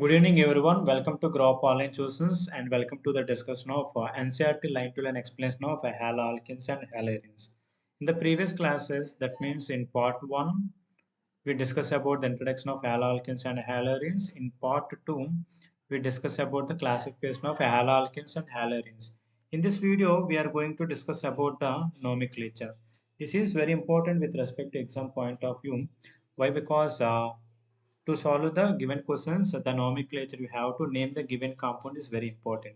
Good evening, everyone. Welcome to Grow Up Online Choosins and welcome to the discussion of Ncert line to line explanation of Haloalkanes and Haloarenes. In the previous classes, that means in part 1, we discussed about the introduction of haloalkanes and haloarenes. In part 2, we discuss about the classification of haloalkanes and haloarenes. In this video, we are going to discuss about the nomenclature. This is very important with respect to exam point of view. Why? Because to solve the given questions, the nomenclature you have to name the given compound is very important.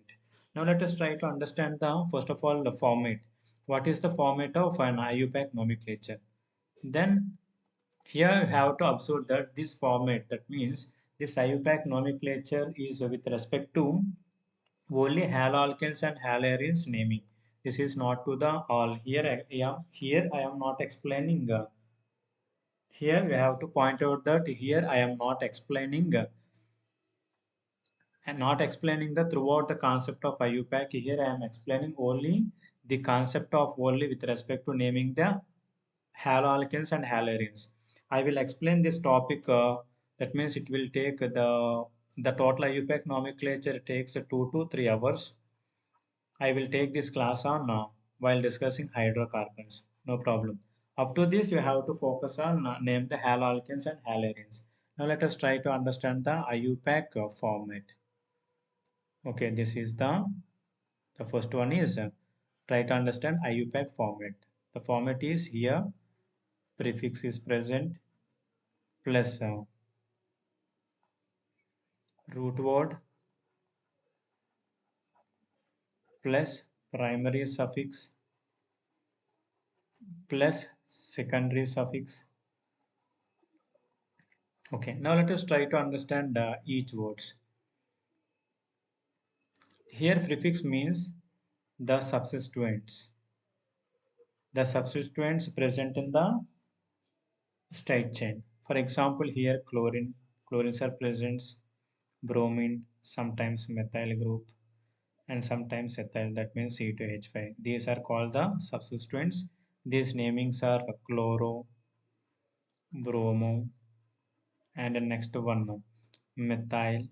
Now let us try to understand the first of all the format. What is the format of an IUPAC nomenclature? Then here you have to observe that this format, that means this IUPAC nomenclature is with respect to only haloalkanes and haloarenes naming. This is not to the all. Here I am not explaining. Here we have to point out that here I am not explaining and not explaining the throughout the concept of IUPAC. Here I am explaining only the concept of only with respect to naming the haloalkanes and haloarenes. I will explain this topic. That means it will take the total IUPAC nomenclature takes 2 to 3 hours. I will take this class on while discussing hydrocarbons. No problem. Up to this, you have to focus on name the haloalkanes and haloarenes. Now let us try to understand the IUPAC format. Okay, this is the first one is try to understand IUPAC format. The format is here, prefix is present plus root word plus primary suffix plus secondary suffix. Okay, now let us try to understand each words. Here prefix means the substituents. The substituents present in the straight chain. For example, here chlorines are present, bromine, sometimes methyl group, and sometimes ethyl, that means C2H5. These are called the substituents. These namings are chloro, bromo, and the next one methyl,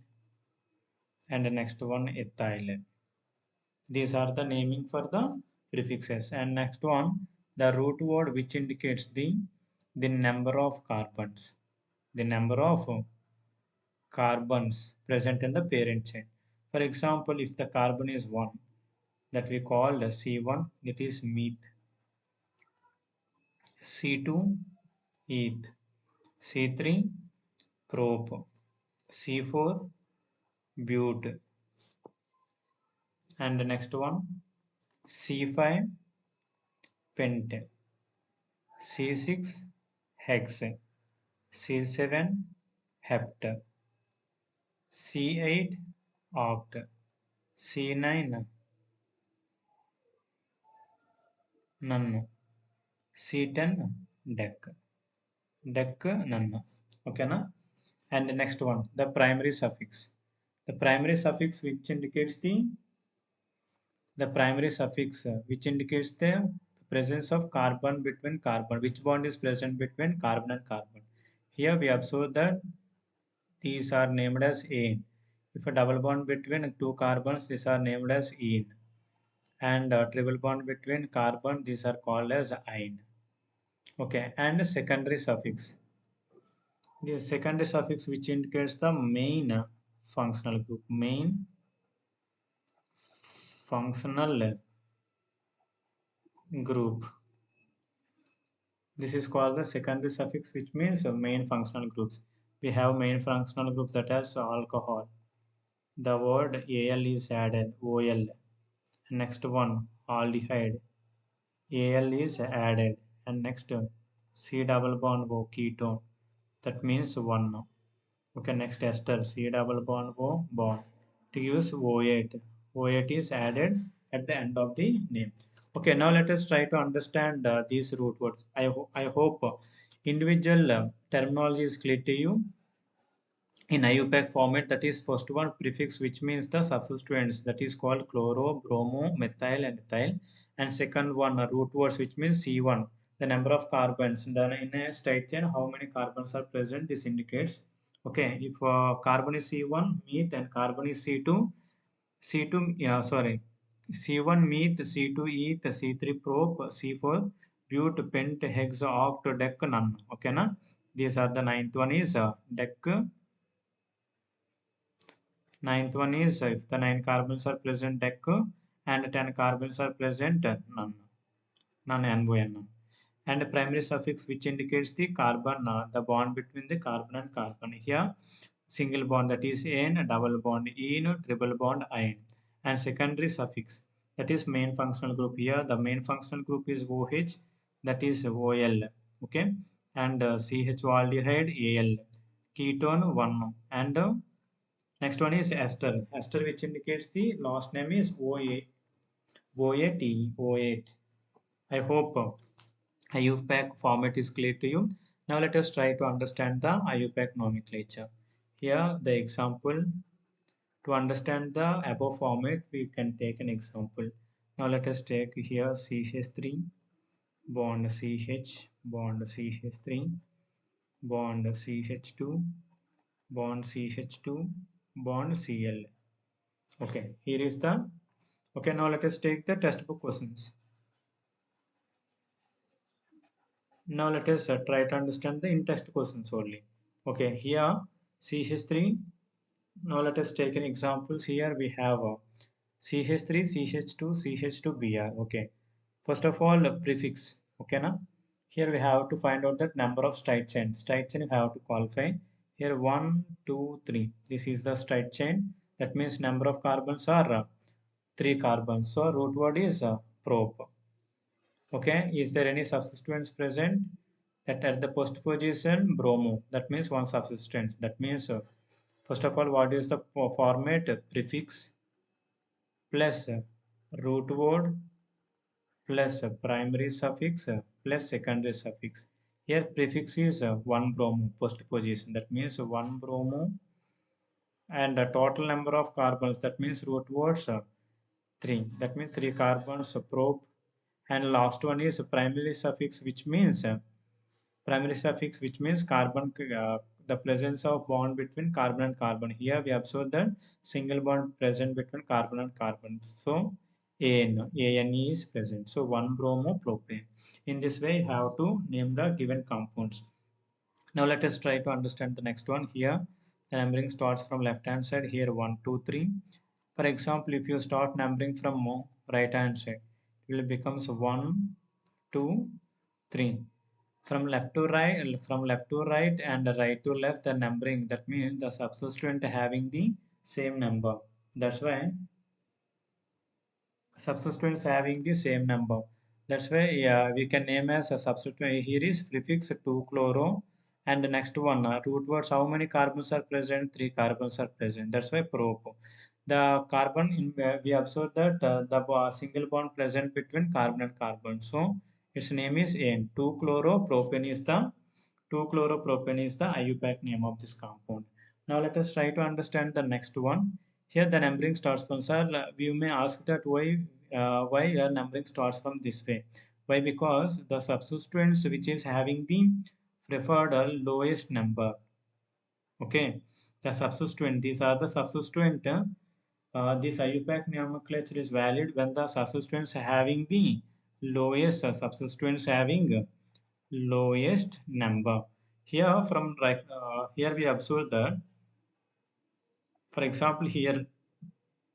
and the next one ethyl. These are the naming for the prefixes. And next one, the root word which indicates the number of carbons. The number of carbons present in the parent chain. For example, if the carbon is 1, that we call the C1, it is meth. C2, eth. C3, prop. C4, but. And the next one, C5, pent. C6, hex. C7, hept. C8, oct. C9, none. C10, dec. Dec, none. Okay, na? And the next one, the primary suffix. The primary suffix which indicates the presence of carbon between carbon. Which bond is present between carbon and carbon? Here we observe that these are named as ane. If a double bond between two carbons, these are named as ene. And a triple bond between carbon, these are called as ine. Okay, and the secondary suffix. The secondary suffix which indicates the main functional group. Main functional group. This is called the secondary suffix, which means main functional groups. We have main functional groups that as alcohol. The word Al is added, OL. Next one, aldehyde. Al is added. And next, C double bond O, ketone. That means 1. Okay, next ester, C double bond O, bond. To use O8. O8 is added at the end of the name. Okay, now let us try to understand these root words. I hope individual terminology is clear to you. In IUPAC format, that is first one prefix, which means the substituents, that is called chloro, bromo, methyl, and ethyl. And second one root words, which means C1, the number of carbons. Then in a straight chain, how many carbons are present? This indicates Okay, if carbon is C1, meth, and carbon is C2, C2, yeah, sorry, C1 meth, C2 eth, C3 prop, C4 but, pent, hex, oct, dec, none. Okay, na? These are the ninth one is dec. Ninth one is if the 9 carbons are present, dec, and 10 carbons are present, none. None, NON. And a primary suffix which indicates the carbon, the bond between the carbon and carbon. Here, single bond that is N, double bond in, triple bond in. And secondary suffix that is main functional group. Here, the main functional group is OH, that is OL. Okay, and CH-aldehyde AL, ketone 1, and next one is ester. Ester which indicates the last name is OA, OAT, O8. I hope IUPAC format is clear to you. Now let us try to understand the IUPAC nomenclature. Here the example, to understand the above format we can take an example. Now let us take here CH3 bond CH bond CH3 bond CH2 bond CH2 bond Cl. Okay, here is the, okay, now let us take the textbook questions. Now let us try to understand the in-text questions only. Okay, here CH3. Now let us take an examples. Here we have CH3, CH2, CH2Br. Okay, first of all prefix. Okay, na. Here we have to find out that number of straight chains. Straight chain we have to qualify. Here 1, 2, 3. This is the straight chain. That means number of carbons are 3 carbons. So root word is prop. Okay, is there any substituents present? That at the post position, bromo. That means one substituents. That means, first of all, what is the format? Prefix plus root word plus primary suffix plus secondary suffix. Here, prefix is 1 bromo, post position. That means 1 bromo, and the total number of carbons. That means root words 3. That means 3 carbons, probe. And last one is primary suffix, which means primary suffix which means carbon, the presence of bond between carbon and carbon. Here we observe that single bond present between carbon and carbon, so AN is present, so 1 bromo propane. In this way you have to name the given compounds. Now let us try to understand the next one. Here the numbering starts from left hand side. Here 1, 2, 3. For example, if you start numbering from right hand side, it will becomes 1, 2, 3. From left to right and right to left, the numbering, that means the substituent having the same number. That's why substituents having the same number. That's why, yeah, we can name as a substituent. Here is prefix 2-chloro, and the next one root words. How many carbons are present? 3 carbons are present. That's why propo. The carbon in we observe that the single bond present between carbon and carbon. So its name is N. 2-chloropropane is the 2-chloropropane is the IUPAC name of this compound. Now let us try to understand the next one. Here the numbering starts from, sir, we may ask that why your numbering starts from this way. Why? Because the substituents which is having the preferred lowest number. Okay, the substituent, these are the substituent. This IUPAC nomenclature is valid when the substituents having the lowest substituents having lowest number. Here from right, here we observe that, for example, here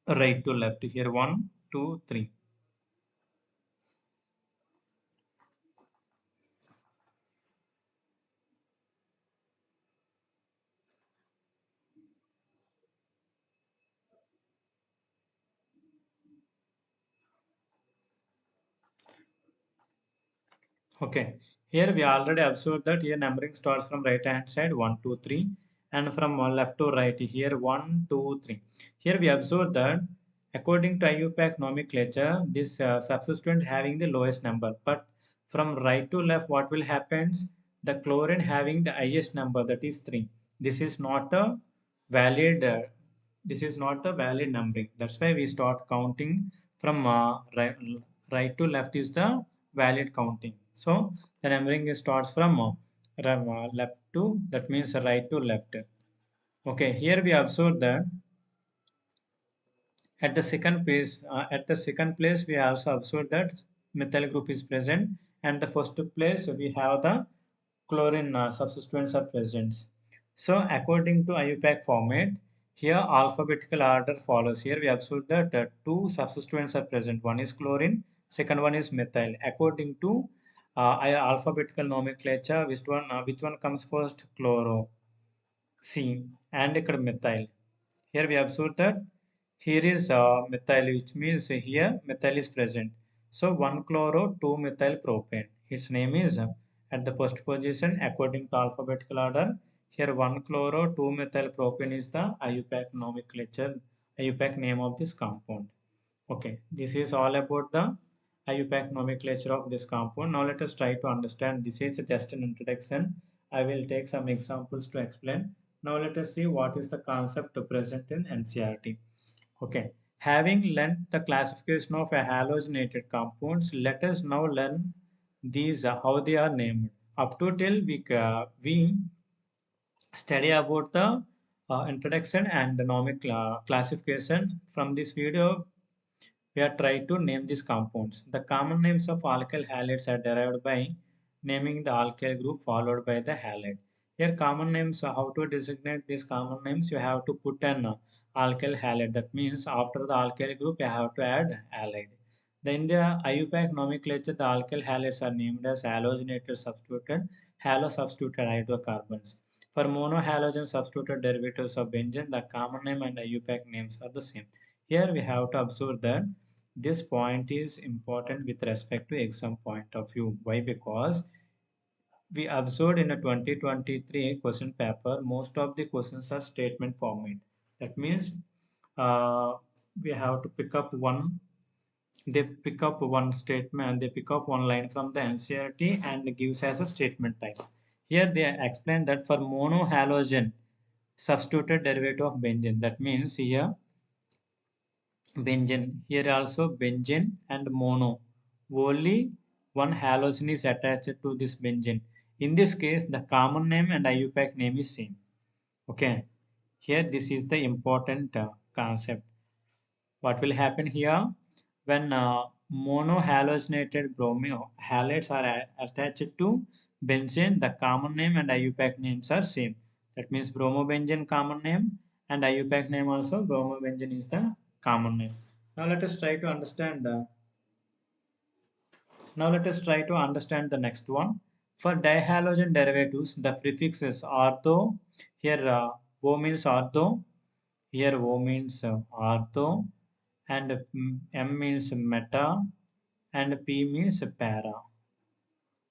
right to left, here 1, 2, 3. Okay, here we already observed that here numbering starts from right hand side 1, 2, 3, and from left to right here 1, 2, 3. Here we observe that according to IUPAC nomenclature, this substituent having the lowest number, but from right to left, what will happen? The chlorine having the highest number, that is 3. This is not the valid. This is not the valid numbering. That's why we start counting from right to left is the valid counting. So the numbering starts from left to, that means right to left. Okay, here we observe that at the second place, we also observe that methyl group is present, and the first place we have the chlorine substituents are present. So, according to IUPAC format, here alphabetical order follows. Here we observe that two substituents are present. One is chlorine, second one is methyl. According to alphabetical nomenclature, which one comes first? Chloro. C and ఇక్కడ methyl. Here we observe that here is methyl, which means here methyl is present. So 1 chloro, 2 methyl propane. Its name is at the first position according to alphabetical order. Here 1 chloro, 2 methyl propane is the IUPAC nomenclature, IUPAC name of this compound. Okay, this is all about the IUPAC nomenclature of this compound. Now let us try to understand. This is just an introduction. I will take some examples to explain. Now let us see what is the concept present in NCERT. Okay, having learned the classification of a halogenated compounds, let us now learn these how they are named. Up to till we study about the introduction and the classification. From this video, we are trying to name these compounds. The common names of alkyl halides are derived by naming the alkyl group followed by the halide. Here common names, how to designate these common names, you have to put an alkyl halide. That means after the alkyl group you have to add halide. Then the IUPAC nomenclature, the alkyl halides are named as halogenated substituted, halo-substituted hydrocarbons. For monohalogen substituted derivatives of benzene, the common name and IUPAC names are the same. Here we have to observe that this point is important with respect to exam point of view. Why? Because we observed in a 2023 question paper, most of the questions are statement format. That means uh, we have to pick up one. They pick up one statement. They pick up one line from the NCERT and gives as a statement type. Here they explain that for monohalogen substituted derivative of benzene. That means here benzene. Here also benzene and mono. Only one halogen is attached to this benzene. In this case, the common name and IUPAC name is same. Okay. Here, this is the important concept. What will happen here when monohalogenated bromine halides are attached to benzene? The common name and IUPAC names are same. That means bromobenzene common name and IUPAC name also bromobenzene is the common name. Now let us try to understand. Now let us try to understand the next one. For dihalogen derivatives, the prefix is ortho. Here O means ortho. Here O means ortho, and M means meta, and P means para.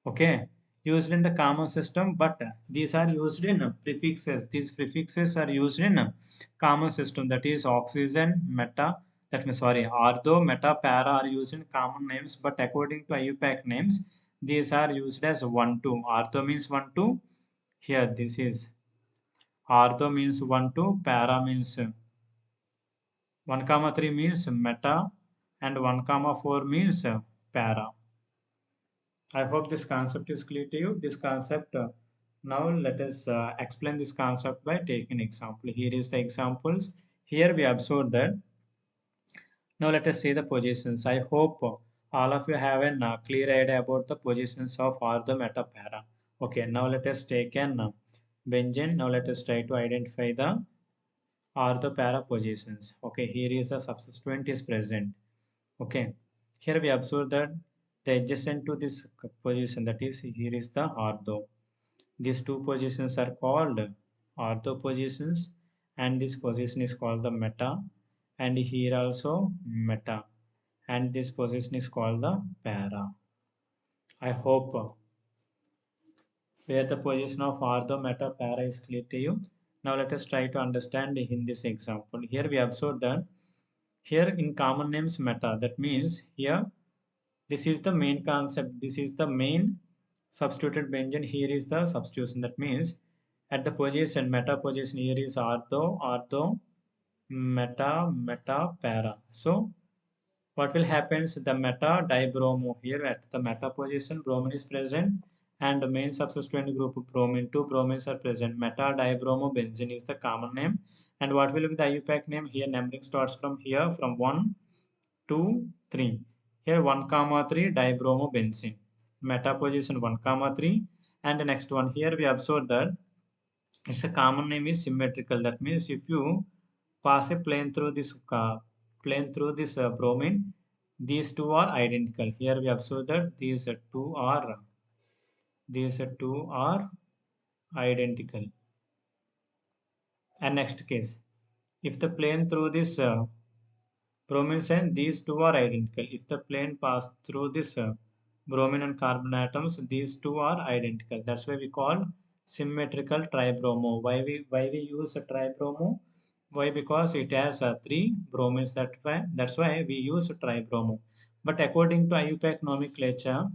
Okay, used in the common system, but these are used in prefixes. These prefixes are used in common system, that is oxygen, meta, that means sorry, ortho, meta, para are used in common names, but according to IUPAC names, these are used as 1, 2. Ortho means 1, 2. Here this is ortho means 1, 2, para means 1, comma 3 means meta, and 1, comma 4 means para. I hope this concept is clear to you. This concept, now let us explain this concept by taking example. Here is the examples. Here we observe that. Now let us see the positions. I hope all of you have a clear idea about the positions of all the meta para. Okay, now let us take an benzene. Now let us try to identify the ortho para positions. Okay, here is the substituent is present. Okay, here we observe that the adjacent to this position, that is here is the ortho. These two positions are called ortho positions, and this position is called the meta, and here also meta, and this position is called the para. I hope where the position of ortho, meta, para is clear to you. Now let us try to understand in this example. Here we observe that here in common names meta, that means here this is the main concept. This is the main substituted benzene. Here is the substitution. That means at the position, meta position, here is ortho, ortho, meta, meta, para. So what will happen is the meta dibromo. Here at the meta position, bromine is present, and the main substituent group bromine. Two bromines are present. Meta-dibromobenzene is the common name. And what will be the IUPAC name? Here numbering starts from here from 1, 2, 3. Here 1, comma 3 dibromobenzene. Meta position 1, comma 3. And the next one here we observe that its a common name is symmetrical. That means if you pass a plane through this bromine, these two are identical. Here we observe that these two are identical. And next case, if the plane through this bromine and these two are identical. If the plane pass through this bromine and carbon atoms, these two are identical. That's why we call symmetrical tribromo. Why we use a tribromo? Why? Because it has three bromines. That's why we use tribromo. But according to IUPAC nomenclature,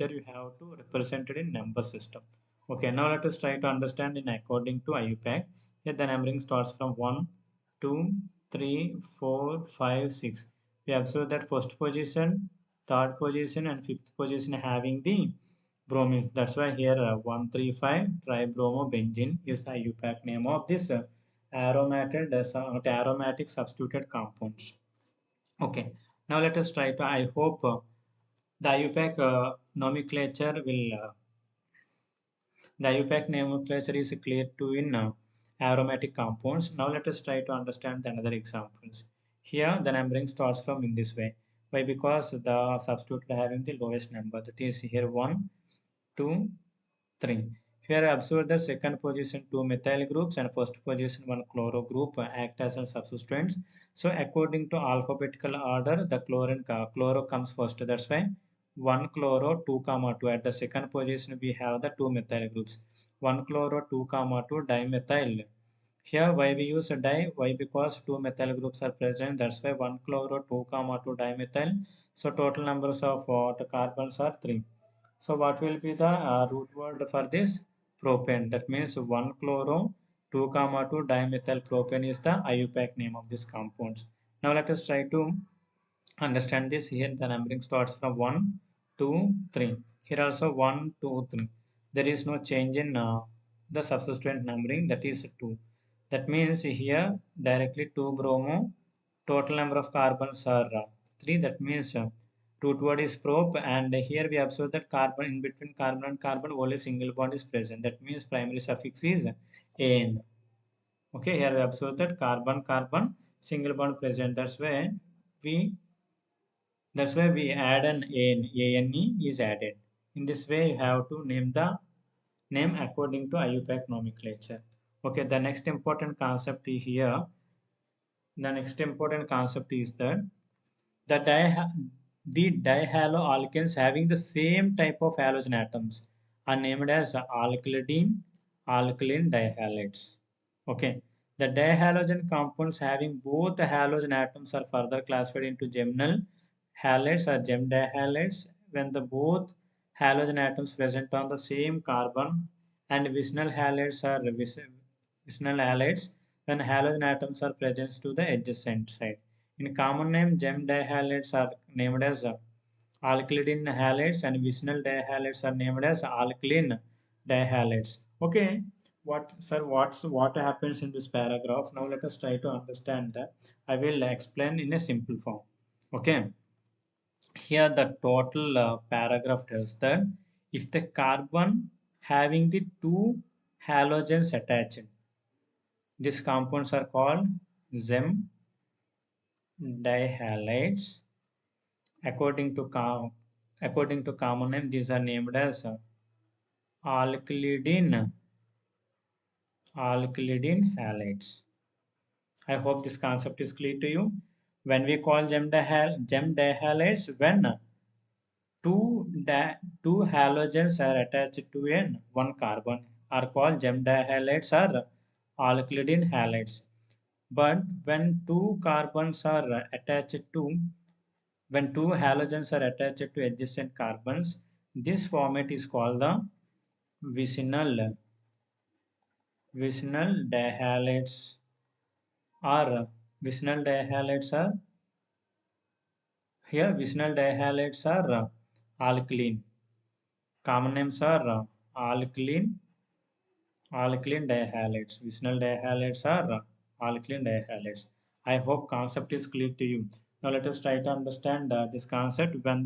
you have to represent it in number system. Okay, now let us try to understand in according to IUPAC. Here the numbering starts from 1, 2, 3, 4, 5, 6. We observe that first position, third position, and fifth position having the bromines. That's why here 135 tribromobenzene is the IUPAC name of this aromatic substituted compounds. Okay, now let us try to. I hope the IUPAC nomenclature is clear to in aromatic compounds. Now let us try to understand the another examples. Here the numbering starts from in this way. Why? Because the substitute having the lowest number. That is here 1, 2, 3. Here observe the second position two methyl groups and first position one chloro group act as a substituents. So according to alphabetical order, the chloro comes first. That's why 1 chloro 2 comma 2. At the second position we have the two methyl groups. 1 chloro 2 comma 2 dimethyl. Here why we use a di? Why? Because two methyl groups are present. That's why 1 chloro 2 comma 2 dimethyl. So total numbers of the carbons are 3. So what will be the root word for this? Propane. That means 1 chloro 2 comma 2 dimethyl propane is the IUPAC name of this compounds. Now let us try to understand this. Here the numbering starts from 1, 2, 3. Here also 1, 2, 3. There is no change in the substituent numbering, that is 2. That means here directly 2 bromo, total number of carbons are 3. That means root word is prop, and here we observe that carbon in between carbon and carbon only single bond is present. That means primary suffix is an. Okay, here we observe that carbon carbon single bond present. We that's why we add an ane is added. In this way, you have to name the name according to IUPAC nomenclature. Okay, the next important concept is that the dihaloalkanes having the same type of halogen atoms are named as alkaline dihalides. Okay, the dihalogen compounds having both the halogen atoms are further classified into geminal halides or gem dihalides when the both halogen atoms present on the same carbon, and vicinal halides when halogen atoms are present to the adjacent side. In common name, gem dihalides are named as alkylidine halides and vicinal dihalides are named as alkaline dihalides. Okay, what happens in this paragraph? Now let us try to understand that. I will explain in a simple form. Okay, here the total paragraph tells that if the carbon having the two halogens attached, these compounds are called gem dihalides. According to common name, these are named as alkylidine halides. I hope this concept is clear to you. When we call gem dihalides, when two halogens are attached to one carbon are called gem dihalides or alkylidine halides. But when two halogens are attached to adjacent carbons, this format is called the vicinal dihalides or vicinal dihalides or Here, vinyl dihalides are alkaline. Common names are alkaline, alkaline dihalides. Vinyl dihalides are alkaline dihalides. I hope concept is clear to you. Now let us try to understand this concept. When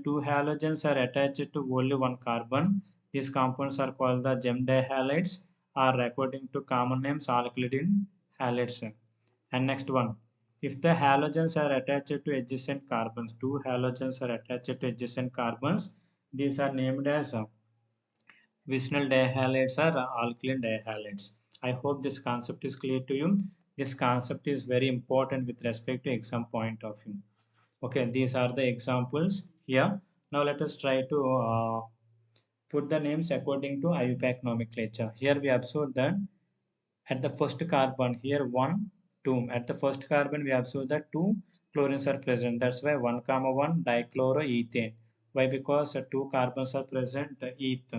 two halogens are attached to only one carbon, these compounds are called the gem dihalides, or according to common names alkaline halides. And next one, if the halogens are attached to adjacent carbons, two halogens are attached to adjacent carbons, these are named as vinyl dihalides or alkaline dihalides. I hope this concept is clear to you. This concept is very important with respect to exam point of view. Okay, these are the examples here. Now let us try to put the names according to IUPAC nomenclature. Here we observe that at the first carbon, here 1, 2. At the first carbon, we observe that two chlorines are present. That's why 1 comma 1 dichloroethane. Why? Because two carbons are present, eth.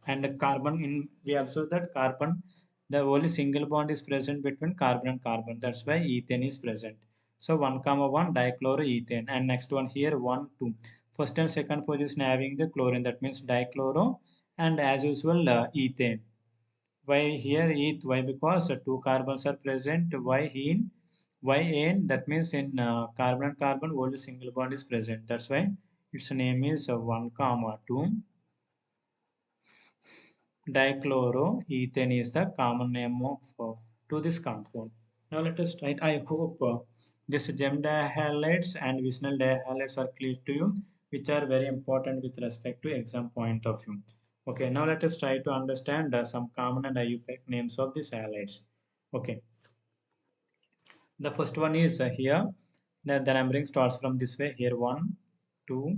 And the carbon in we observe that carbon, the only single bond is present between carbon and carbon. That's why ethane is present. So 1 comma 1 dichloroethane. And next one here 1, 2. First and second position having the chlorine, that means dichloro, and as usual ethane. Why here eth? Why? Because two carbons are present. Why in? That means in carbon and carbon only single bond is present. That's why its name is 1 comma 2 dichloroethane is the common name of to this compound. Now let us try. I hope this gem dihalides and vinyl dihalides are clear to you, which are very important with respect to exam point of view. Okay, now let us try to understand some common and IUPAC names of these halides. Okay, the first one is here. The numbering starts from this way. Here 1, 2,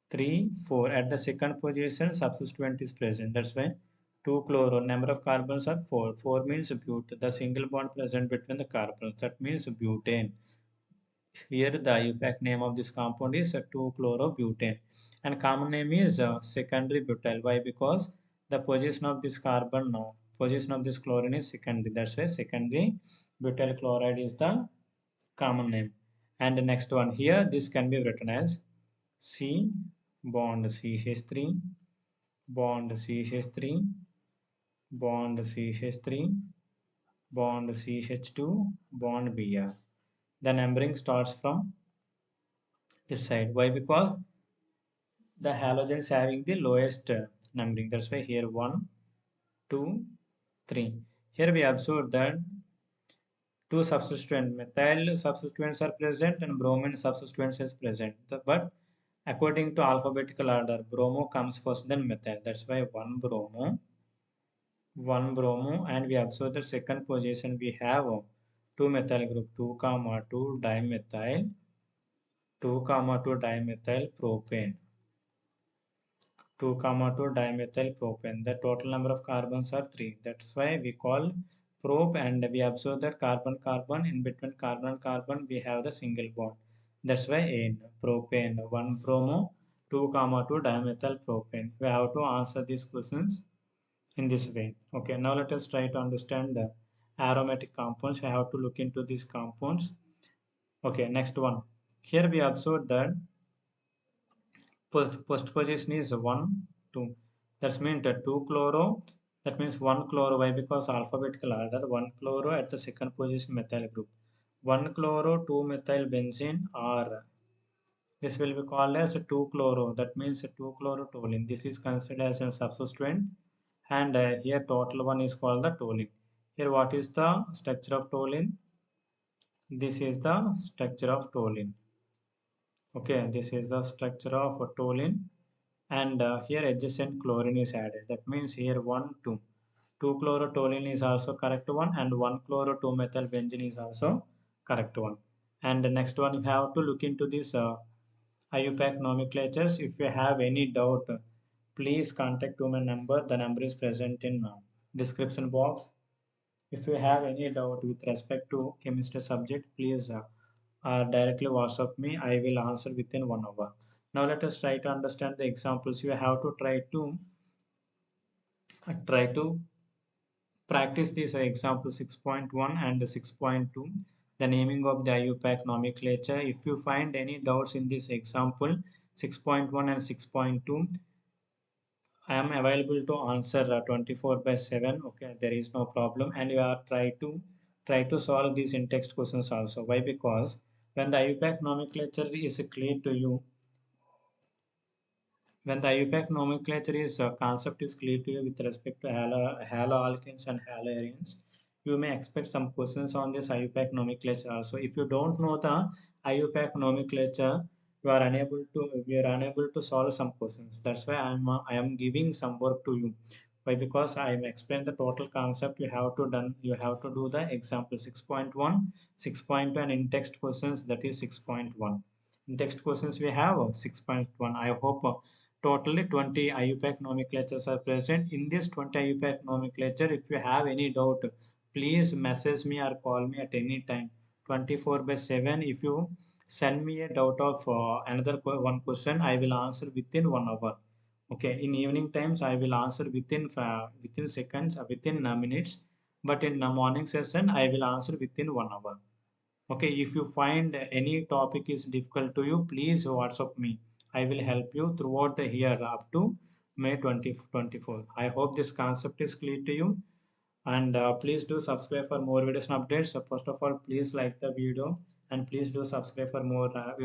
3, 4. At the second position, substituent is present. That's why 2 chloro. Number of carbons are 4. 4 means bute. The single bond present between the carbons. That means butane. Here the IUPAC name of this compound is 2-chlorobutane. And common name is secondary butyl. Why? Because the position of this carbon, position of this chlorine is secondary. That's why secondary butyl chloride is the common name. And the next one here, this can be written as C bond CH3, bond CH3, bond CH3, bond CH2, bond Br. The numbering starts from this side. Why? Because the halogens having the lowest numbering. That's why here 1, 2, 3. Here we observe that two substituent methyl substituents are present and bromine substituents is present. But according to alphabetical order, bromo comes first, then methyl. That's why 1 bromo, and we observe the second position we have 2 methyl group 2 comma 2 dimethyl 2 comma 2 dimethyl propane. 2 comma 2 dimethyl propane. The total number of carbons are 3. That's why we call prop, and we observe that carbon carbon in between carbon and carbon we have the single bond. That's why in propane 1 bromo 2 comma 2 dimethyl propane. We have to answer these questions in this way. Okay, now let us try to understand the aromatic compounds. I have to look into these compounds. Okay, next one. Here we observe that first position is 1, 2. That means 2 chloro. That means 1 chloro. Why? Because alphabetical order. 1 chloro at the second position methyl group. 1 chloro, 2 methyl benzene, or this will be called as 2 chloro. That means 2 chlorotoluene. This is considered as a substituent. And here total one is called the toluene. Here what is the structure of toluene? This is the structure of toluene. Okay, this is the structure of toluene, and here adjacent chlorine is added. That means here 1, 2. 2 chlorotoluene is also correct one, and 1 chloro 2 methyl benzene is also correct one. And the next one you have to look into this IUPAC nomenclatures. If you have any doubt, please contact to my number. The number is present in description box. If you have any doubt with respect to chemistry subject, please directly WhatsApp me. I will answer within 1 hour. Now let us try to understand the examples. You have to try to practice this example 6.1 and 6.2. the naming of the IUPAC nomenclature. If you find any doubts in this example 6.1 and 6.2, I am available to answer 24 by 7. Okay, there is no problem. And you are try to solve these in text questions also. Why? Because when the IUPAC nomenclature is clear to you, when the IUPAC nomenclature is concept is clear to you with respect to haloalkanes and haloarenes, you may expect some questions on this IUPAC nomenclature also. If you don't know the IUPAC nomenclature, you are unable to solve some questions. That's why I am giving some work to you. Why? Because I am explain the total concept. You have to do the example 6.1, 6.2, and in text questions that is 6.1. In text questions we have 6.1. I hope totally 20 IUPAC nomenclatures are present. In this 20 IUPAC nomenclature, if you have any doubt, please message me or call me at any time. 24 by 7. If you send me a doubt of another one question, I will answer within 1 hour. Okay, in evening times, I will answer within seconds, within minutes. But in the morning session, I will answer within 1 hour. Okay, if you find any topic is difficult to you, please WhatsApp me. I will help you throughout the year up to May 2024. I hope this concept is clear to you. And please do subscribe for more videos and updates. So first of all, please like the video and please do subscribe for more videos.